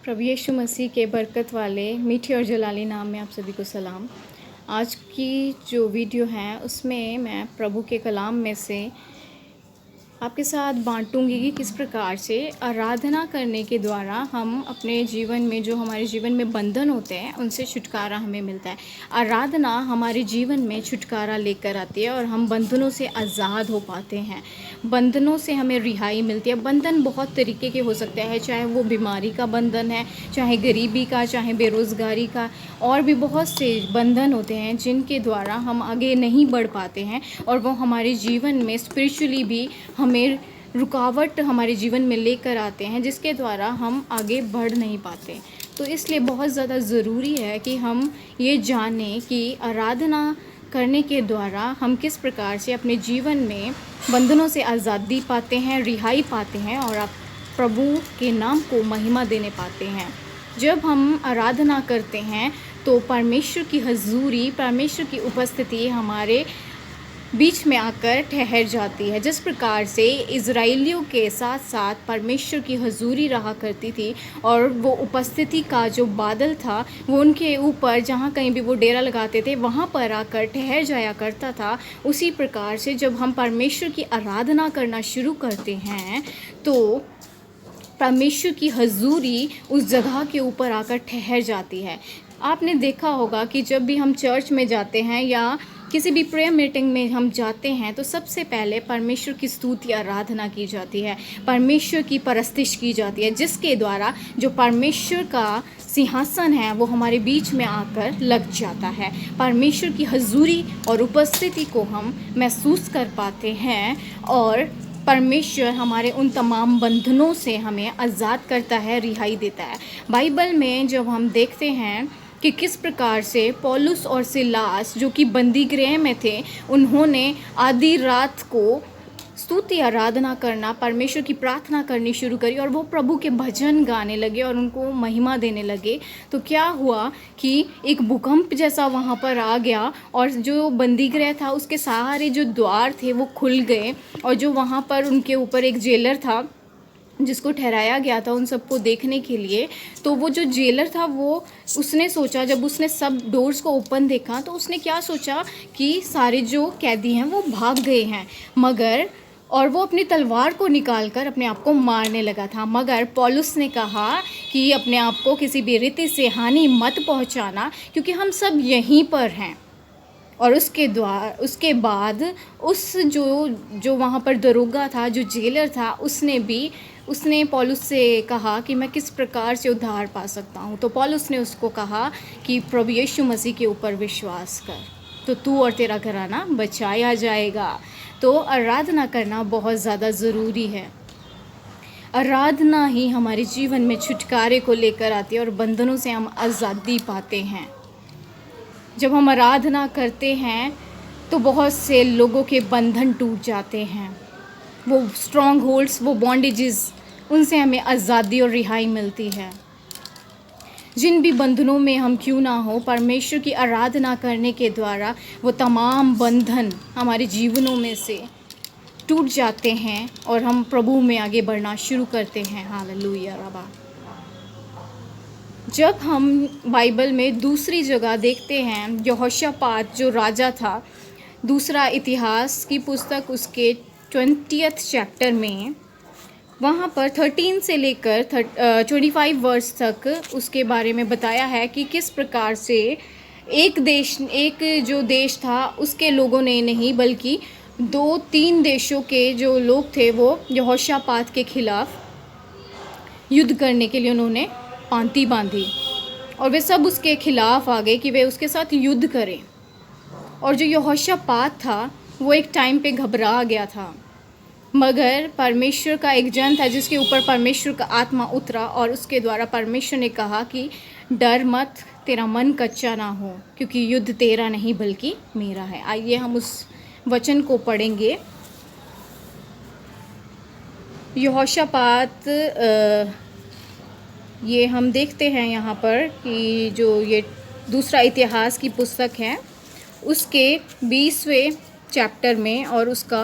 प्रभु यीशु मसीह के बरकत वाले मीठे और जलाली नाम में आप सभी को सलाम। आज की जो वीडियो है उसमें मैं प्रभु के कलाम में से आपके साथ बांटूंगी कि किस प्रकार से आराधना करने के द्वारा हम अपने जीवन में जो हमारे जीवन में बंधन होते हैं उनसे छुटकारा हमें मिलता है। आराधना हमारे जीवन में छुटकारा लेकर आती है और हम बंधनों से आज़ाद हो पाते हैं। बंधनों से हमें रिहाई मिलती है। बंधन बहुत तरीके के हो सकते हैं, चाहे वो बीमारी का बंधन है, चाहे गरीबी का, चाहे बेरोज़गारी का, और भी बहुत से बंधन होते हैं जिनके द्वारा हम आगे नहीं बढ़ पाते हैं और वो हमारे जीवन में स्पिरिचुअली भी हमें रुकावट हमारे जीवन में लेकर आते हैं, जिसके द्वारा हम आगे बढ़ नहीं पाते। तो इसलिए बहुत ज़्यादा ज़रूरी है कि हम ये जानें कि आराधना करने के द्वारा हम किस प्रकार से अपने जीवन में बंधनों से आज़ादी पाते हैं, रिहाई पाते हैं और आप प्रभु के नाम को महिमा देने पाते हैं। जब हम आराधना करते हैं तो परमेश्वर की हजूरी, परमेश्वर की उपस्थिति हमारे बीच में आकर ठहर जाती है। जिस प्रकार से इज़राइलियों के साथ साथ परमेश्वर की हजूरी रहा करती थी और वो उपस्थिति का जो बादल था वो उनके ऊपर जहाँ कहीं भी वो डेरा लगाते थे वहाँ पर आकर ठहर जाया करता था, उसी प्रकार से जब हम परमेश्वर की आराधना करना शुरू करते हैं तो परमेश्वर की हजूरी उस जगह के ऊपर आकर ठहर जाती है। आपने देखा होगा कि जब भी हम चर्च में जाते हैं या किसी भी प्रेयर मीटिंग में हम जाते हैं तो सबसे पहले परमेश्वर की स्तुति आराधना की जाती है, परमेश्वर की परस्तिश की जाती है, जिसके द्वारा जो परमेश्वर का सिंहासन है वो हमारे बीच में आकर लग जाता है। परमेश्वर की हजूरी और उपस्थिति को हम महसूस कर पाते हैं और परमेश्वर हमारे उन तमाम बंधनों से हमें आज़ाद करता है, रिहाई देता है। बाइबल में जब हम देखते हैं कि किस प्रकार से पौलुस और सिलास जो कि बंदी गृह में थे, उन्होंने आधी रात को स्तुति आराधना करना, परमेश्वर की प्रार्थना करनी शुरू करी और वो प्रभु के भजन गाने लगे और उनको महिमा देने लगे। तो क्या हुआ कि एक भूकंप जैसा वहाँ पर आ गया और जो बंदी गृह था उसके सारे जो द्वार थे वो खुल गए और जो वहाँ पर उनके ऊपर एक जेलर था जिसको ठहराया गया था उन सबको देखने के लिए, तो वो जो जेलर था वो उसने सोचा, जब उसने सब डोर्स को ओपन देखा तो उसने क्या सोचा कि सारे जो कैदी हैं वो भाग गए हैं, मगर और वो अपनी तलवार को निकालकर अपने आप को मारने लगा था। मगर पौलुस ने कहा कि अपने आप को किसी भी रीति से हानि मत पहुंचाना, क्योंकि हम सब यहीं पर हैं। और उसके बाद उस जो वहाँ पर दरोगा था, जो जेलर था, उसने पौलुस से कहा कि मैं किस प्रकार से उद्धार पा सकता हूँ। तो पौलुस ने उसको कहा कि प्रभु यीशु मसीह के ऊपर विश्वास कर तो तू और तेरा घराना बचाया जाएगा। तो आराधना करना बहुत ज़्यादा ज़रूरी है। आराधना ही हमारे जीवन में छुटकारे को लेकर आती है और बंधनों से हम आज़ादी पाते हैं। जब हम आराधना करते हैं तो बहुत से लोगों के बंधन टूट जाते हैं, वो स्ट्रॉन्ग होल्ड्स, वो बॉन्डेजेस, उनसे हमें आज़ादी और रिहाई मिलती है। जिन भी बंधनों में हम क्यों ना हो, परमेश्वर की आराधना करने के द्वारा वो तमाम बंधन हमारे जीवनों में से टूट जाते हैं और हम प्रभु में आगे बढ़ना शुरू करते हैं। हालेलुया रबा। जब हम बाइबल में दूसरी जगह देखते हैं, यहोशापात जो राजा था, दूसरा इतिहास की पुस्तक उसके 20th चैप्टर में, वहाँ पर 13 से लेकर 25 वर्ष तक उसके बारे में बताया है कि किस प्रकार से एक जो देश था उसके लोगों ने नहीं बल्कि 2-3 देशों के जो लोग थे वो यहोशापात के खिलाफ युद्ध करने के लिए उन्होंने पांति बांधी और वे सब उसके खिलाफ आ गए कि वे उसके साथ युद्ध करें। और जो यहोशापात था वो एक टाइम पे घबरा गया था, मगर परमेश्वर का एक जन था जिसके ऊपर परमेश्वर का आत्मा उतरा और उसके द्वारा परमेश्वर ने कहा कि डर मत, तेरा मन कच्चा ना हो, क्योंकि युद्ध तेरा नहीं बल्कि मेरा है। आइए हम उस वचन को पढ़ेंगे। यहोशापात, ये हम देखते हैं यहाँ पर कि जो ये दूसरा इतिहास की पुस्तक है उसके 20वें चैप्टर में और उसका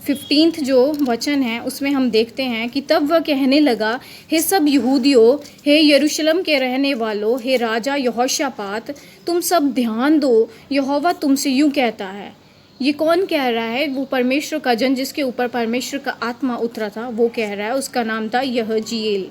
15 जो वचन है उसमें हम देखते हैं कि तब वह कहने लगा, हे सब यहूदियों, हे यरूशलेम के रहने वालों, हे राजा यहोशापात, तुम सब ध्यान दो, यहोवा तुमसे यूँ कहता है। ये कौन कह रहा है? वो परमेश्वर का जन जिसके ऊपर परमेश्वर का आत्मा उतरा था वो कह रहा है। उसका नाम था यहजीएल।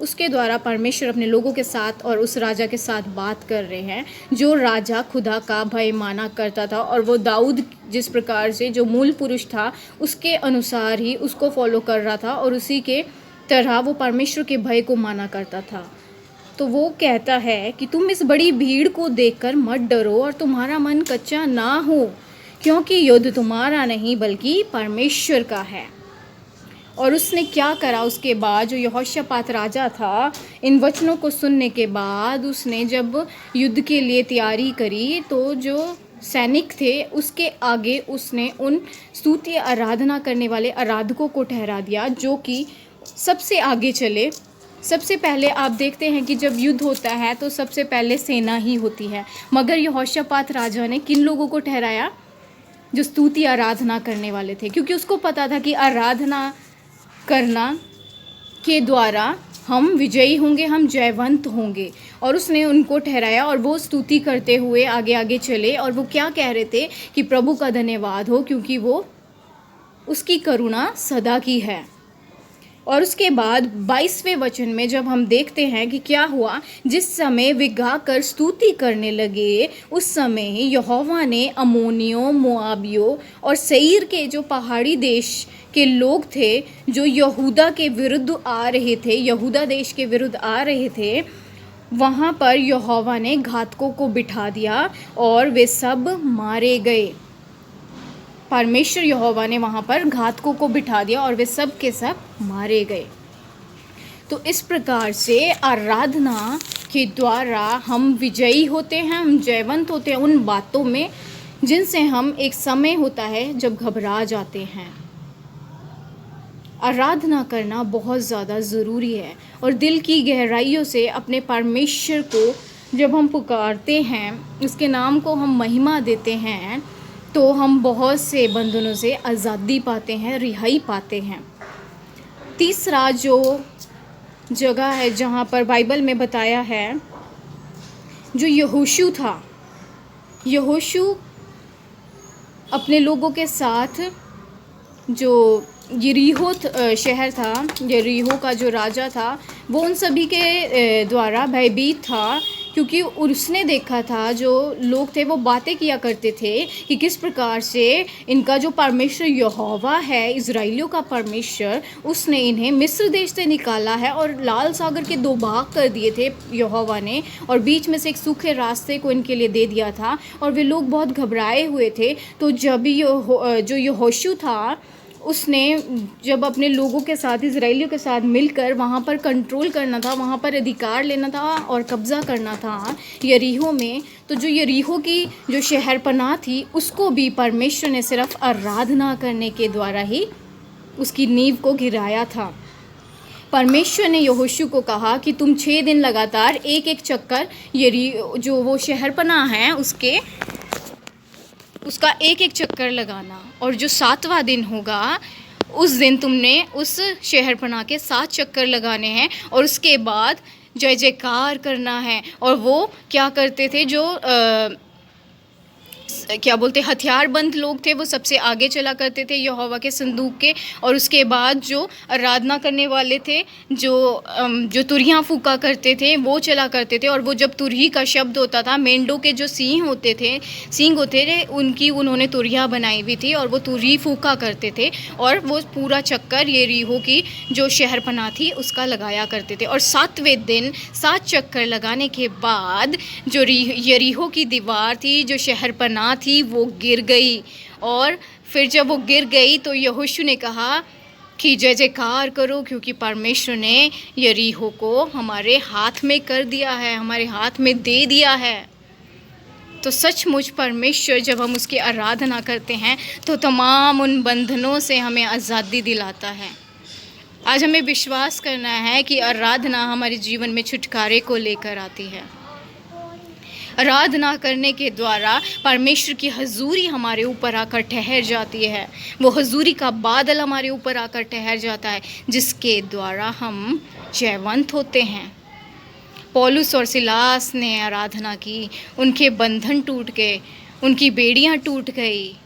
उसके द्वारा परमेश्वर अपने लोगों के साथ और उस राजा के साथ बात कर रहे हैं जो राजा खुदा का भय माना करता था, और वो दाऊद जिस प्रकार से जो मूल पुरुष था उसके अनुसार ही उसको फॉलो कर रहा था और उसी के तरह वो परमेश्वर के भय को माना करता था। तो वो कहता है कि तुम इस बड़ी भीड़ को देखकर मत डरो और तुम्हारा मन कच्चा ना हो, क्योंकि युद्ध तुम्हारा नहीं बल्कि परमेश्वर का है। और उसने क्या करा उसके बाद? जो यहोशापात राजा था, इन वचनों को सुनने के बाद उसने जब युद्ध के लिए तैयारी करी तो जो सैनिक थे उसके आगे उसने उन स्तुति आराधना करने वाले आराधकों को ठहरा दिया जो कि सबसे आगे चले। सबसे पहले आप देखते हैं कि जब युद्ध होता है तो सबसे पहले सेना ही होती है, मगर यहोशापात राजा ने किन लोगों को ठहराया? जो स्तुति आराधना करने वाले थे, क्योंकि उसको पता था कि आराधना करना के द्वारा हम विजयी होंगे, हम जयवंत होंगे। और उसने उनको ठहराया और वो स्तुति करते हुए आगे आगे चले। और वो क्या कह रहे थे कि प्रभु का धन्यवाद हो क्योंकि वो उसकी करुणा सदा की है। और उसके बाद 22वें वचन में जब हम देखते हैं कि क्या हुआ, जिस समय वे गाकर स्तुति करने लगे उस समय यहोवा ने अम्मोनियों, मोआबियों और सेईर के जो पहाड़ी देश के लोग थे जो यहूदा के विरुद्ध आ रहे थे, यहूदा देश के विरुद्ध आ रहे थे, वहाँ पर यहोवा ने घातकों को बिठा दिया और वे सब मारे गए। परमेश्वर यहोवा ने वहाँ पर घातकों को बिठा दिया और वे सब के सब मारे गए। तो इस प्रकार से आराधना के द्वारा हम विजयी होते हैं, हम जयवंत होते हैं उन बातों में जिनसे हम एक समय होता है जब घबरा जाते हैं। आराधना करना बहुत ज़्यादा ज़रूरी है और दिल की गहराइयों से अपने परमेश्वर को जब हम पुकारते हैं, उसके नाम को हम महिमा देते हैं, तो हम बहुत से बंधनों से आज़ादी पाते हैं, रिहाई पाते हैं। तीसरा जो जगह है जहाँ पर बाइबल में बताया है, जो यहोशू था, यहोशू अपने लोगों के साथ जो यरीहो शहर था, यरीहो का जो राजा था, वो उन सभी के द्वारा भयभीत था, क्योंकि उसने देखा था जो लोग थे वो बातें किया करते थे कि किस प्रकार से इनका जो परमेश्वर यहोवा है, इज़राइलियों का परमेश्वर, उसने इन्हें मिस्र देश से निकाला है और लाल सागर के 2 भाग कर दिए थे यहोवा ने, और बीच में से एक सूखे रास्ते को इनके लिए दे दिया था, और वे लोग बहुत घबराए हुए थे। तो जब जो यहोशू था उसने जब अपने लोगों के साथ, इज़राइलियों के साथ मिलकर वहाँ पर कंट्रोल करना था, वहाँ पर अधिकार लेना था और कब्ज़ा करना था यरीहो में, तो जो यरीहो की जो शहरपनाह थी उसको भी परमेश्वर ने सिर्फ आराधना करने के द्वारा ही उसकी नींव को गिराया था। परमेश्वर ने यहोशू को कहा कि तुम 6 दिन लगातार एक एक चक्कर जो वो शहरपनाह है उसका एक एक चक्कर लगाना, और जो 7वां दिन होगा उस दिन तुमने उस शहरपनाह के 7 चक्कर लगाने हैं, और उसके बाद जय जयकार करना है। और वो क्या करते थे, जो क्या बोलते हथियारबंद लोग थे वो सबसे आगे चला करते थे यहोवा के संदूक के, और उसके बाद जो आराधना करने वाले थे जो तुरहियाँ फूका करते थे वो चला करते थे, और वो जब तुरही का शब्द होता था, मेंढों के जो सींग होते थे उनकी उन्होंने तुरहियाँ बनाई हुई थी और वो तुरही फूका करते थे, और वो पूरा चक्कर यरीहो की जो शहरपनाह थी उसका लगाया करते थे। और 7वें दिन 7 चक्कर लगाने के बाद जो यरीहो की दीवार थी, जो शहरपनाह थी, वो गिर गई। और फिर जब वो गिर गई तो यहोशू ने कहा कि जय जयकार करो, क्योंकि परमेश्वर ने यरीहो को हमारे हाथ में कर दिया है, हमारे हाथ में दे दिया है। तो सचमुच परमेश्वर जब हम उसकी आराधना करते हैं तो तमाम उन बंधनों से हमें आज़ादी दिलाता है। आज हमें विश्वास करना है कि आराधना हमारे जीवन में छुटकारे को लेकर आती है। आराधना करने के द्वारा परमेश्वर की हजूरी हमारे ऊपर आकर ठहर जाती है। वो हजूरी का बादल हमारे ऊपर आकर ठहर जाता है, जिसके द्वारा हम जयवंत होते हैं। पौलुस और सिलास ने आराधना की, उनके बंधन टूट गए, उनकी बेड़ियां टूट गई।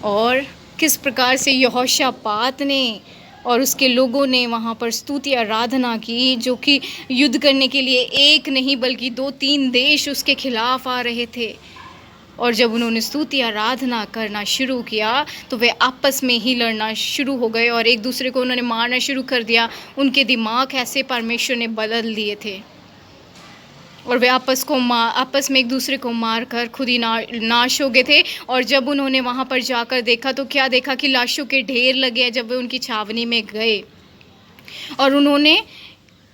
और किस प्रकार से यहोशापात ने और उसके लोगों ने वहाँ पर स्तुति आराधना की, जो कि युद्ध करने के लिए एक नहीं बल्कि 2-3 देश उसके खिलाफ आ रहे थे। और जब उन्होंने स्तुति आराधना करना शुरू किया तो वे आपस में ही लड़ना शुरू हो गए और एक दूसरे को उन्होंने मारना शुरू कर दिया। उनके दिमाग ऐसे परमेश्वर ने बदल दिए थे और वे आपस में एक दूसरे को मार कर खुद ही नाश हो गए थे। और जब उन्होंने वहाँ पर जाकर देखा तो क्या देखा कि लाशों के ढेर लगे हैं। जब वे उनकी छावनी में गए और उन्होंने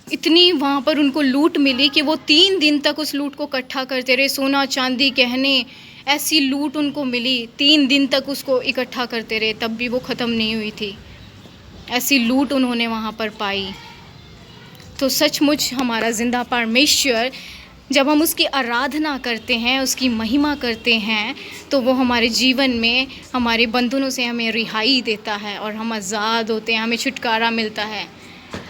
इतनी वहाँ पर उनको लूट मिली कि वो 3 दिन तक उस लूट को इकट्ठा करते रहे। सोना चांदी गहने, ऐसी लूट उनको मिली। 3 दिन तक उसको इकट्ठा करते रहे, तब भी वो ख़त्म नहीं हुई थी। ऐसी लूट उन्होंने वहाँ पर पाई। तो सचमुच हमारा जिंदा परमेश्वर, जब हम उसकी आराधना करते हैं, उसकी महिमा करते हैं, तो वो हमारे जीवन में हमारे बंधनों से हमें रिहाई देता है और हम आज़ाद होते हैं, हमें छुटकारा मिलता है।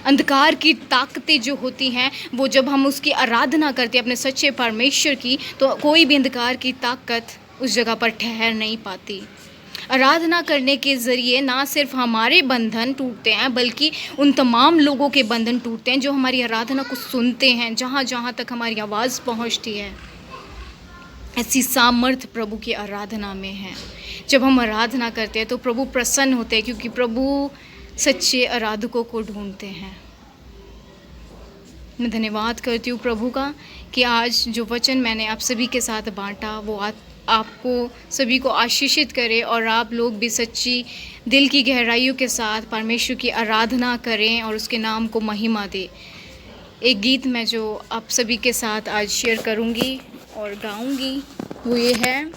अंधकार की ताकतें जो होती हैं, वो जब हम उसकी आराधना करते हैं अपने सच्चे परमेश्वर की, तो कोई भी अंधकार की ताकत उस जगह पर ठहर नहीं पाती। आराधना करने के ज़रिए ना सिर्फ हमारे बंधन टूटते हैं, बल्कि उन तमाम लोगों के बंधन टूटते हैं जो हमारी आराधना को सुनते हैं, जहाँ जहाँ तक हमारी आवाज़ पहुँचती है। ऐसी सामर्थ प्रभु की आराधना में है। जब हम आराधना करते हैं तो प्रभु प्रसन्न होते हैं, क्योंकि प्रभु सच्चे आराधकों को ढूंढते हैं। मैं धन्यवाद करती हूँ प्रभु का कि आज जो वचन मैंने आप सभी के साथ बांटा वो आपको सभी को आशीषित करे और आप लोग भी सच्ची दिल की गहराइयों के साथ परमेश्वर की आराधना करें और उसके नाम को महिमा दें। एक गीत मैं जो आप सभी के साथ आज शेयर करूँगी और गाऊँगी वो ये है,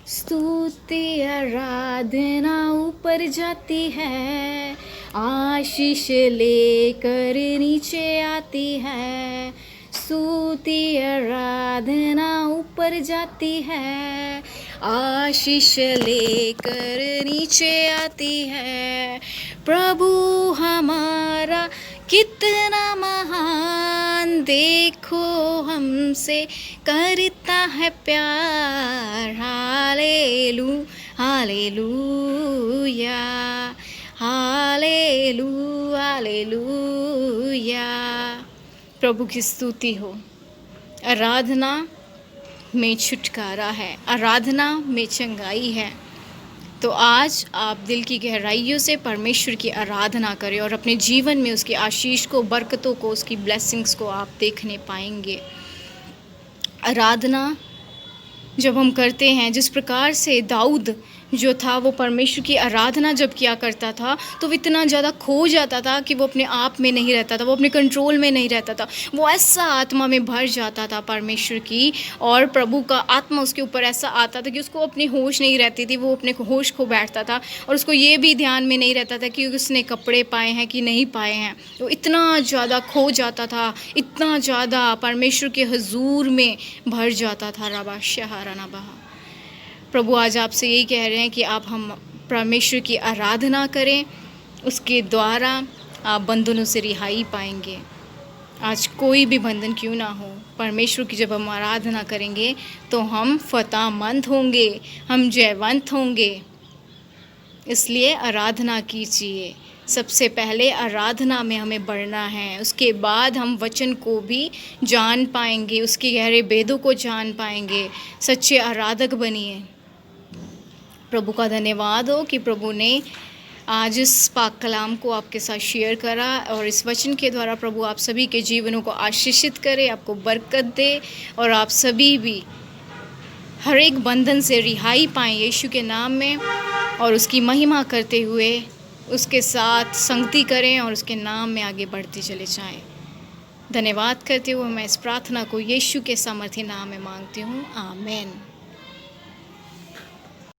स्तुति आराधना ऊपर जाती है, आशीष लेकर नीचे आती है। स्तुति आराधना ऊपर जाती है, आशीष लेकर नीचे आती है। प्रभु हमारा कितना महान, देखो हमसे करता है प्यार। हालेलू हालेलूया हालेलू हालेलूया। प्रभु की स्तुति हो। आराधना में छुटकारा है, आराधना में चंगाई है। तो आज आप दिल की गहराइयों से परमेश्वर की आराधना करें और अपने जीवन में उसकी आशीष को, बरकतों को, उसकी ब्लेसिंग्स को आप देखने पाएंगे। आराधना जब हम करते हैं, जिस प्रकार से दाऊद जो था वो परमेश्वर की आराधना जब किया करता था तो वो इतना ज़्यादा खो जाता था कि वो अपने आप में नहीं रहता था, वो अपने कंट्रोल में नहीं रहता था। वो ऐसा आत्मा में भर जाता था परमेश्वर की, और प्रभु का आत्मा उसके ऊपर ऐसा आता था कि उसको अपनी होश नहीं रहती थी। वो अपने होश खो बैठता था और उसको ये भी ध्यान में नहीं रहता था कि उसने कपड़े पाए हैं कि नहीं पाए हैं। वो इतना ज़्यादा खो जाता था, इतना ज़्यादा परमेश्वर के हुजूर में भर जाता था। रबा शहराना बहा। प्रभु आज आपसे यही कह रहे हैं कि आप हम परमेश्वर की आराधना करें, उसके द्वारा आप बंधनों से रिहाई पाएंगे। आज कोई भी बंधन क्यों ना हो, परमेश्वर की जब हम आराधना करेंगे तो हम फतेहमंद होंगे, हम जयवंत होंगे। इसलिए आराधना कीजिए। सबसे पहले आराधना में हमें बढ़ना है, उसके बाद हम वचन को भी जान पाएंगे, उसके गहरे भेदों को जान पाएंगे। सच्चे आराधक बनिए। प्रभु का धन्यवाद हो कि प्रभु ने आज इस पाक कलाम को आपके साथ शेयर करा, और इस वचन के द्वारा प्रभु आप सभी के जीवनों को आशीषित करे, आपको बरकत दे, और आप सभी भी हर एक बंधन से रिहाई पाएँ यीशु के नाम में, और उसकी महिमा करते हुए उसके साथ संगति करें और उसके नाम में आगे बढ़ते चले जाएं। धन्यवाद करते हुए मैं इस प्रार्थना को यीशु के सामर्थ्य नाम में मांगती हूँ। आमीन।